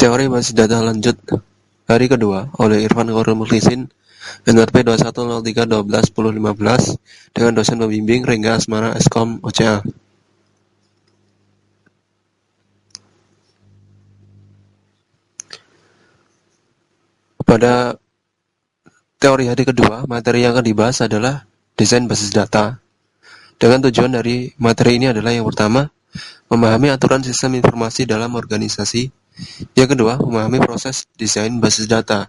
Teori basis data lanjut hari kedua oleh Irfan Korul Muklisin, NRP 2103121015 dengan dosen pembimbing Rengga Asmara Eskom OCA. Pada teori hari kedua, materi yang akan dibahas adalah desain basis data. Dengan tujuan dari materi ini adalah yang pertama, memahami aturan sistem informasi dalam organisasi. Yang kedua, memahami proses desain basis data.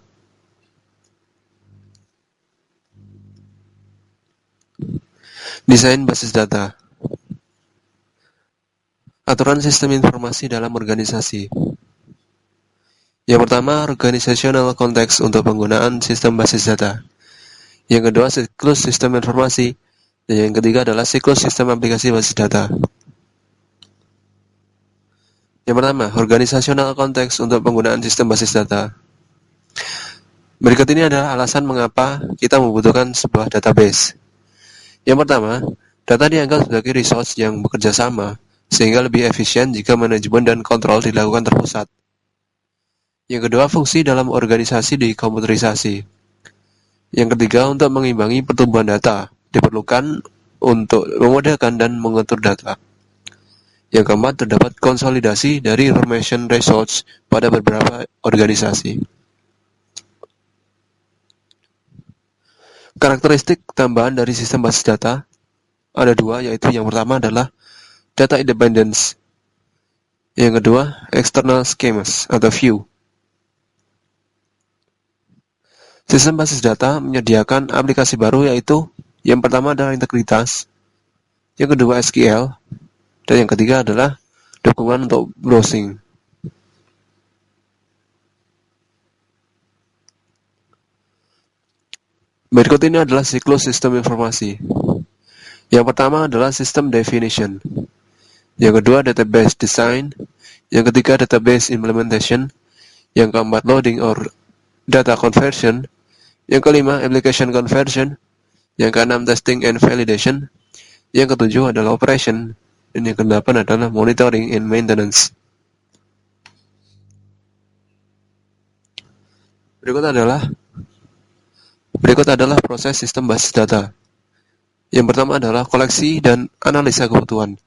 Desain basis data. Aturan sistem informasi dalam organisasi. Yang pertama, organizational context untuk penggunaan sistem basis data. Yang kedua, siklus sistem informasi. Dan yang ketiga adalah siklus sistem aplikasi basis data. Yang pertama, organizational context untuk penggunaan sistem basis data. Berikut ini adalah alasan mengapa kita membutuhkan sebuah database. Yang pertama, data dianggap sebagai resource yang bekerja sama, sehingga lebih efisien jika manajemen dan kontrol dilakukan terpusat. Yang kedua, fungsi dalam organisasi dikomputerisasi. Yang ketiga, untuk mengimbangi pertumbuhan data, diperlukan untuk memudahkan dan mengatur data. Yang keempat, terdapat konsolidasi dari information resource pada beberapa organisasi. Karakteristik tambahan dari sistem basis data ada dua, yaitu yang pertama adalah data independence. Yang kedua, external schemas atau view. Sistem basis data menyediakan aplikasi baru, yaitu yang pertama adalah integritas, yang kedua SQL, dan yang ketiga adalah dukungan untuk browsing. Berikut ini adalah siklus sistem informasi. Yang pertama adalah system definition. Yang kedua database design. Yang ketiga database implementation. Yang keempat loading or data conversion. Yang kelima application conversion. Yang keenam testing and validation. Yang ketujuh adalah operation. Dan yang kedelapan adalah monitoring and maintenance. Berikut adalah proses sistem basis data. Yang pertama adalah koleksi dan analisa kebutuhan.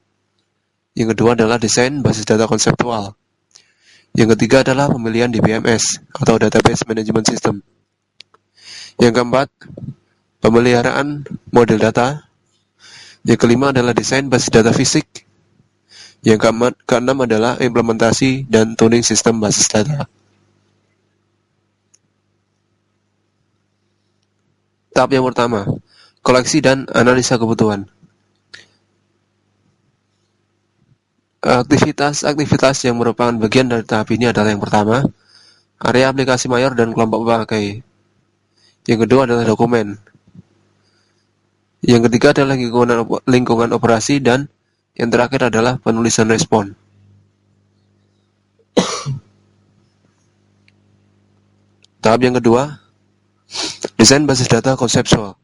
Yang kedua adalah desain basis data konseptual. Yang ketiga adalah pemilihan DBMS atau Database Management System. Yang keempat, pemeliharaan model data. Yang kelima adalah desain basis data fisik. Yang keenam adalah implementasi dan tuning sistem basis data. Tahap yang pertama, koleksi dan analisa kebutuhan. Aktivitas yang merupakan bagian dari tahap ini adalah yang pertama, area aplikasi mayor dan kelompok pemakai. Yang kedua adalah dokumen. Yang ketiga adalah lingkungan operasi, dan yang terakhir adalah penulisan respon. Tahap yang kedua, desain basis data konseptual.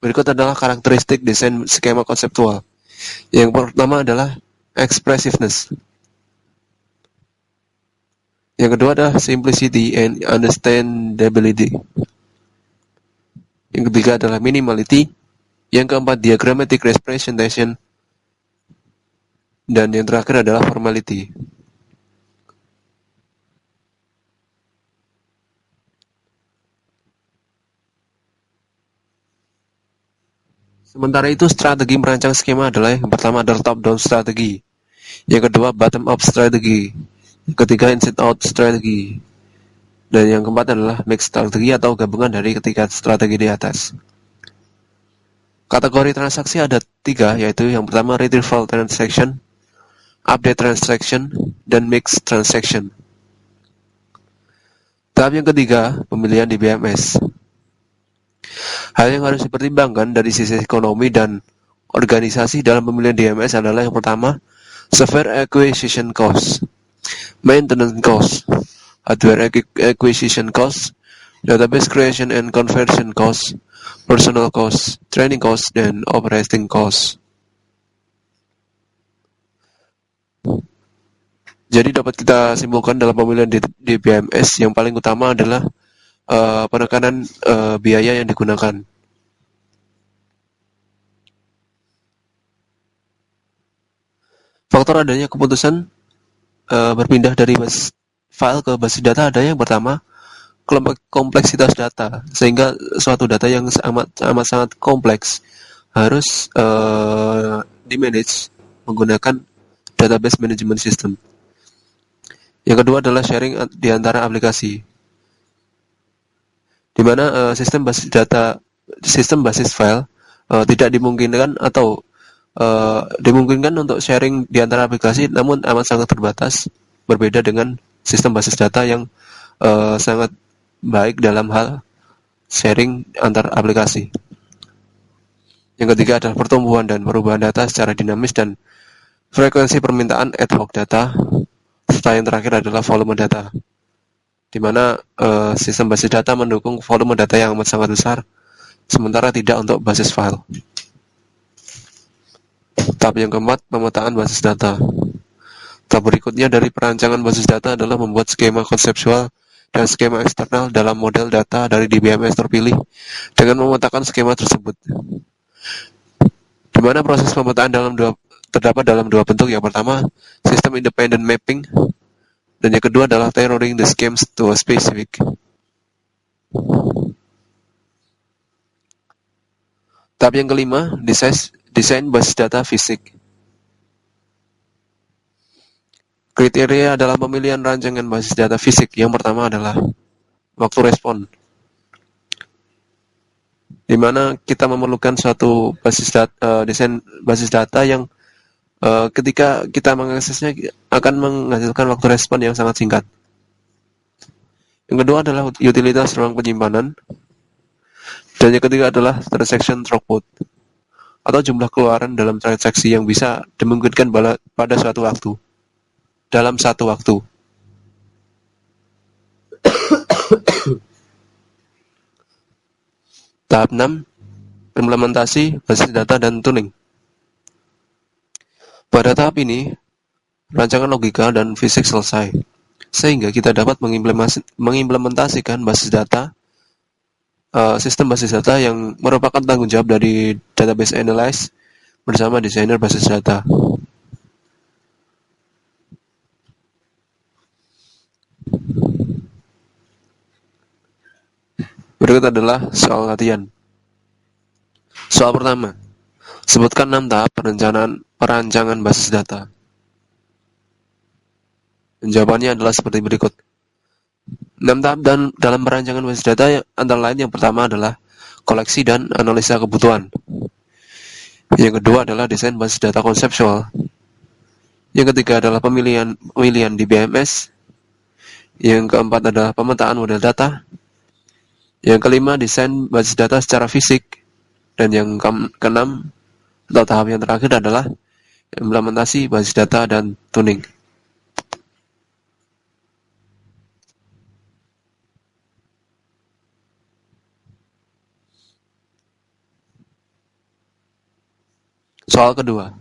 Berikut adalah karakteristik desain skema konseptual. Yang pertama adalah expressiveness. Yang kedua adalah simplicity and understandability. Yang ketiga adalah minimality. Yang keempat diagrammatic representation. Dan yang terakhir adalah formality. Sementara itu, strategi merancang skema adalah yang pertama adalah top-down strategi, yang kedua bottom-up strategi, yang ketiga inside-out strategi, dan yang keempat adalah mix strategi atau gabungan dari ketiga strategi di atas. Kategori transaksi ada 3, yaitu yang pertama retrieval transaction, update transaction, dan mix transaction. Tahap yang ketiga, pemilihan DBMS. Hal yang harus dipertimbangkan dari sisi ekonomi dan organisasi dalam pemilihan DBMS adalah yang pertama, software acquisition cost, maintenance cost, hardware acquisition cost, database creation and conversion cost, personal cost, training cost, dan operating cost. Jadi dapat kita simpulkan dalam pemilihan DBMS yang paling utama adalah penekanan biaya yang digunakan. Faktor adanya keputusan berpindah dari basis file ke basis data ada yang pertama kompleksitas data, sehingga suatu data yang amat sangat kompleks harus di-manage menggunakan database management system. Yang kedua adalah sharing di antara aplikasi, di mana sistem basis file tidak dimungkinkan atau dimungkinkan untuk sharing di antara aplikasi, namun amat sangat terbatas, berbeda dengan sistem basis data yang sangat baik dalam hal sharing antar aplikasi. Yang ketiga adalah pertumbuhan dan perubahan data secara dinamis dan frekuensi permintaan ad hoc data, serta yang terakhir adalah volume data, di mana sistem basis data mendukung volume data yang amat sangat besar, sementara tidak untuk basis file. Tahap yang keempat, pemetaan basis data. Tahap berikutnya dari perancangan basis data adalah membuat skema konseptual dan skema eksternal dalam model data dari DBMS terpilih dengan memetakan skema tersebut. Di mana proses pemetaan terdapat dalam dua bentuk. Yang pertama, sistem independent mapping, dan yang kedua adalah tailoring the schemes to a specific. Tahap yang kelima, desain basis data fisik. Kriteria dalam pemilihan rancangan basis data fisik yang pertama adalah waktu respon, di mana kita memerlukan suatu desain basis data yang ketika kita mengaksesnya akan menghasilkan waktu respon yang sangat singkat. Yang kedua adalah utilitas ruang penyimpanan, dan yang ketiga adalah transaction throughput, atau jumlah keluaran dalam transaksi yang bisa dimungkinkan pada suatu waktu. Dalam satu waktu. Tahap 6, implementasi basis data dan tuning. Pada tahap ini, rancangan logika dan fisik selesai, sehingga kita dapat mengimplementasikan basis data, sistem basis data yang merupakan tanggung jawab dari database analyst bersama desainer basis data. Berikut adalah soal latihan. Soal pertama, sebutkan 6 tahap perancangan basis data. Dan jawabannya adalah seperti berikut. 6 tahap dalam perancangan basis data antara lain yang pertama adalah koleksi dan analisa kebutuhan. Yang kedua adalah desain basis data konseptual. Yang ketiga adalah pemilihan DBMS. Yang keempat adalah pemetaan model data. Yang kelima, desain basis data secara fisik. Dan yang keenam, atau tahap yang terakhir adalah implementasi basis data dan tuning. Soal kedua.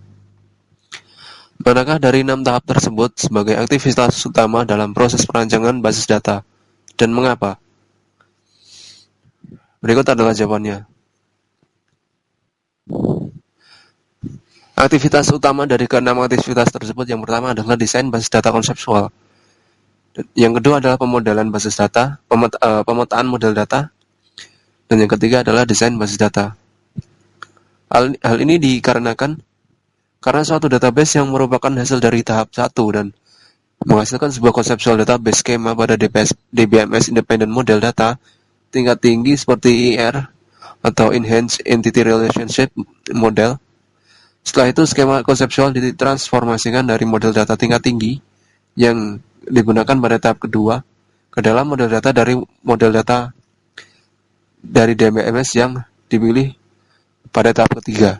Manakah dari 6 tahap tersebut sebagai aktivitas utama dalam proses perancangan basis data, dan mengapa? Berikut adalah jawabannya. Aktivitas utama dari keenam aktivitas tersebut yang pertama adalah desain basis data konseptual. Yang kedua adalah pemodelan basis data, pemetaan model data, dan yang ketiga adalah desain basis data. Hal ini dikarenakan karena suatu database yang merupakan hasil dari tahap 1 dan menghasilkan sebuah konseptual database skema pada DBMS Independent Model Data tingkat tinggi seperti ER atau Enhanced Entity Relationship Model. Setelah itu skema konseptual ditransformasikan dari model data tingkat tinggi yang digunakan pada tahap kedua ke dalam model data dari DBMS yang dipilih pada tahap ketiga.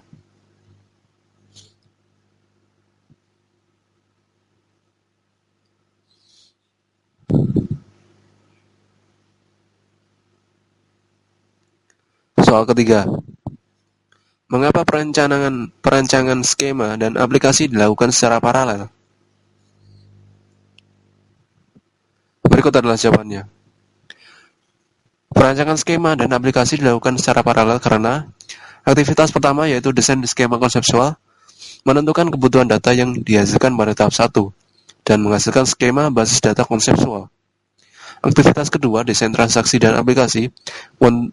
Soal ketiga. Mengapa perancangan skema dan aplikasi dilakukan secara paralel? Berikut adalah jawabannya. Perancangan skema dan aplikasi dilakukan secara paralel karena aktivitas pertama yaitu desain skema konseptual menentukan kebutuhan data yang dihasilkan pada tahap 1 dan menghasilkan skema basis data konseptual. Aktivitas kedua, desain transaksi dan aplikasi,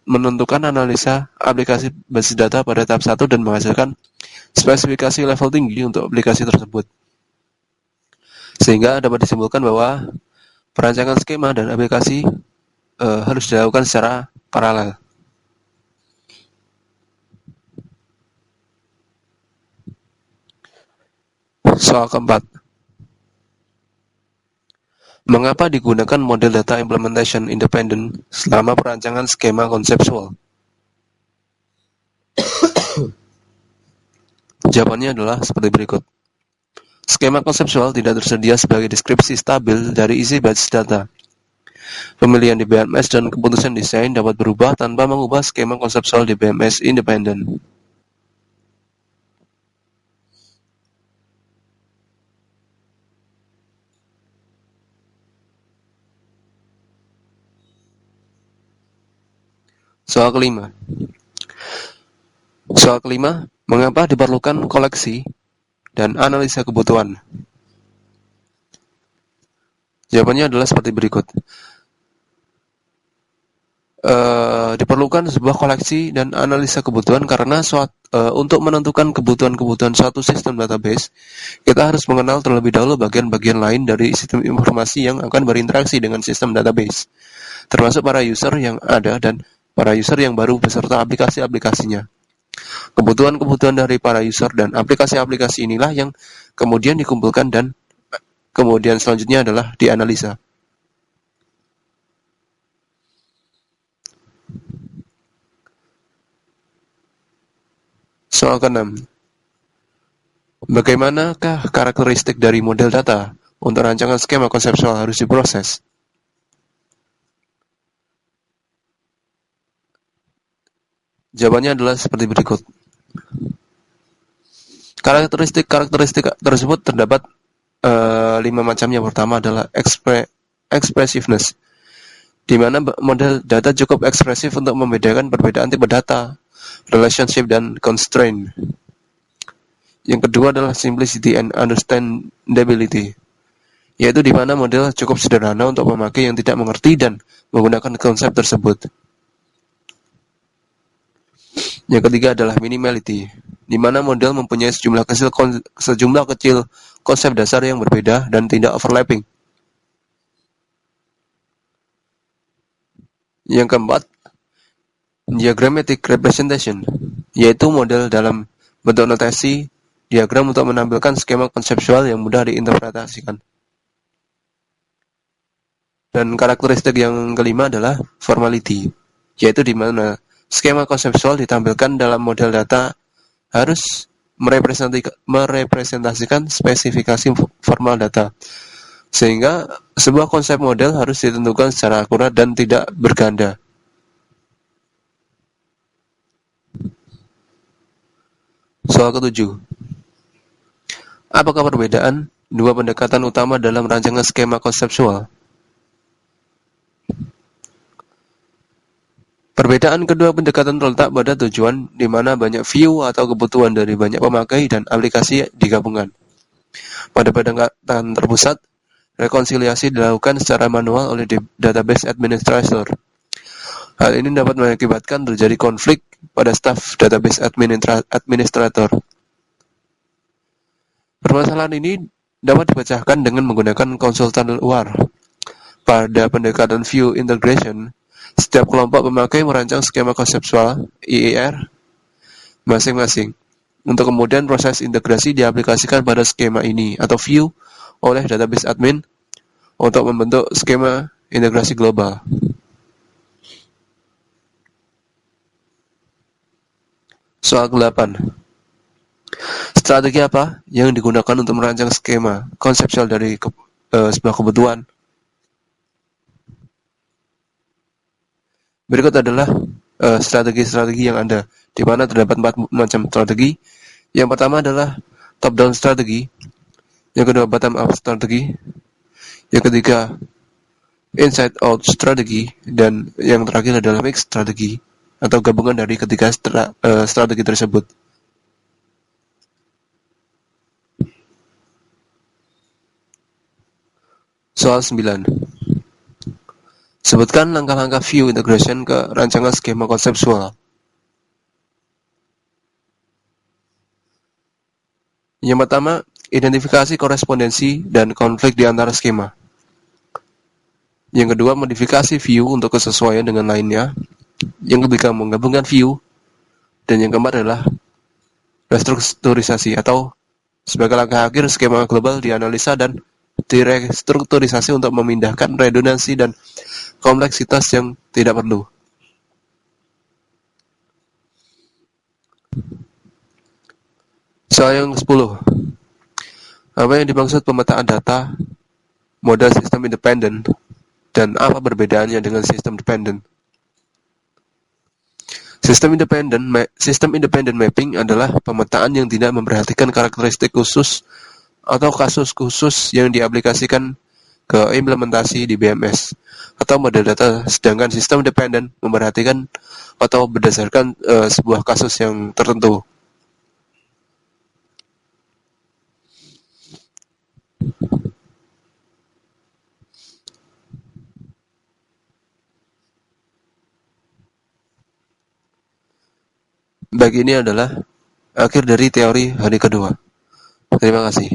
menentukan analisa aplikasi basis data pada tahap 1 dan menghasilkan spesifikasi level tinggi untuk aplikasi tersebut. Sehingga dapat disimpulkan bahwa perancangan skema dan aplikasi harus dilakukan secara paralel. Soal keempat. Mengapa digunakan model data implementation independent selama perancangan skema konseptual? Jawabannya adalah seperti berikut. Skema konseptual tidak tersedia sebagai deskripsi stabil dari isi basis data. Pemilihan di BMS dan keputusan desain dapat berubah tanpa mengubah skema konseptual di BMS independent. Soal kelima, mengapa diperlukan koleksi dan analisa kebutuhan? Jawabannya adalah seperti berikut. Diperlukan sebuah koleksi dan analisa kebutuhan karena untuk menentukan kebutuhan-kebutuhan suatu sistem database, kita harus mengenal terlebih dahulu bagian-bagian lain dari sistem informasi yang akan berinteraksi dengan sistem database, termasuk para user yang ada dan para user yang baru beserta aplikasi-aplikasinya. Kebutuhan-kebutuhan dari para user dan aplikasi-aplikasi inilah yang kemudian dikumpulkan dan kemudian selanjutnya adalah dianalisa. Soal ke-6. Bagaimanakah karakteristik dari model data untuk rancangan skema konseptual harus diproses? Jawabannya adalah seperti berikut. Karakteristik tersebut terdapat 5 macam. Yang pertama adalah expressiveness, di mana model data cukup ekspresif untuk membedakan perbedaan tipe data, relationship, dan constraint. Yang kedua adalah simplicity and understandability, yaitu di mana model cukup sederhana untuk memakai yang tidak mengerti dan menggunakan konsep tersebut. Yang ketiga adalah minimality, di mana model mempunyai sejumlah kecil konsep dasar yang berbeda dan tidak overlapping. Yang keempat, diagrammatic representation, yaitu model dalam bentuk notasi diagram untuk menampilkan skema konseptual yang mudah diinterpretasikan. Dan karakteristik yang kelima adalah formality, yaitu di mana skema konseptual ditampilkan dalam model data harus merepresentasikan spesifikasi formal data, sehingga sebuah konsep model harus ditentukan secara akurat dan tidak berganda. Soal ke-7. Apakah perbedaan dua pendekatan utama dalam rancangan skema konseptual? Perbedaan kedua pendekatan terletak pada tujuan di mana banyak view atau kebutuhan dari banyak pemakai dan aplikasi digabungkan. Pada pendekatan terpusat, rekonsiliasi dilakukan secara manual oleh database administrator. Hal ini dapat mengakibatkan terjadi konflik pada staf database administrator. Permasalahan ini dapat dipecahkan dengan menggunakan konsultan luar. Pada pendekatan view integration, setiap kelompok pemakai merancang skema konseptual (IER) masing-masing, untuk kemudian proses integrasi diaplikasikan pada skema ini atau view oleh database admin untuk membentuk skema integrasi global. Soal ke-8. Strategi apa yang digunakan untuk merancang skema konseptual dari sebuah kebutuhan? Berikut adalah strategi-strategi yang ada, di mana terdapat 4 macam strategi. Yang pertama adalah top-down strategi, yang kedua bottom-up strategi, yang ketiga inside-out strategi, dan yang terakhir adalah mixed strategi atau gabungan dari ketiga strategi tersebut. Soal 9. Sebutkan langkah-langkah view integration ke rancangan skema konseptual. Yang pertama, identifikasi korespondensi dan konflik di antara skema. Yang kedua, modifikasi view untuk kesesuaian dengan lainnya. Yang ketiga, menggabungkan view. Dan yang keempat adalah restrukturisasi atau sebagai langkah akhir skema global dianalisa dan direstrukturisasi untuk memindahkan redundansi dan kompleksitas yang tidak perlu. Soal yang 10. Apa yang dimaksud pemetaan data modal sistem independen dan apa perbedaannya dengan sistem dependent? Sistem independent mapping adalah pemetaan yang tidak memperhatikan karakteristik khusus atau kasus khusus yang diaplikasikan ke implementasi di BMS atau model data, sedangkan sistem dependent memperhatikan atau berdasarkan sebuah kasus yang tertentu. Baik, ini adalah akhir dari teori hari kedua. Terima kasih.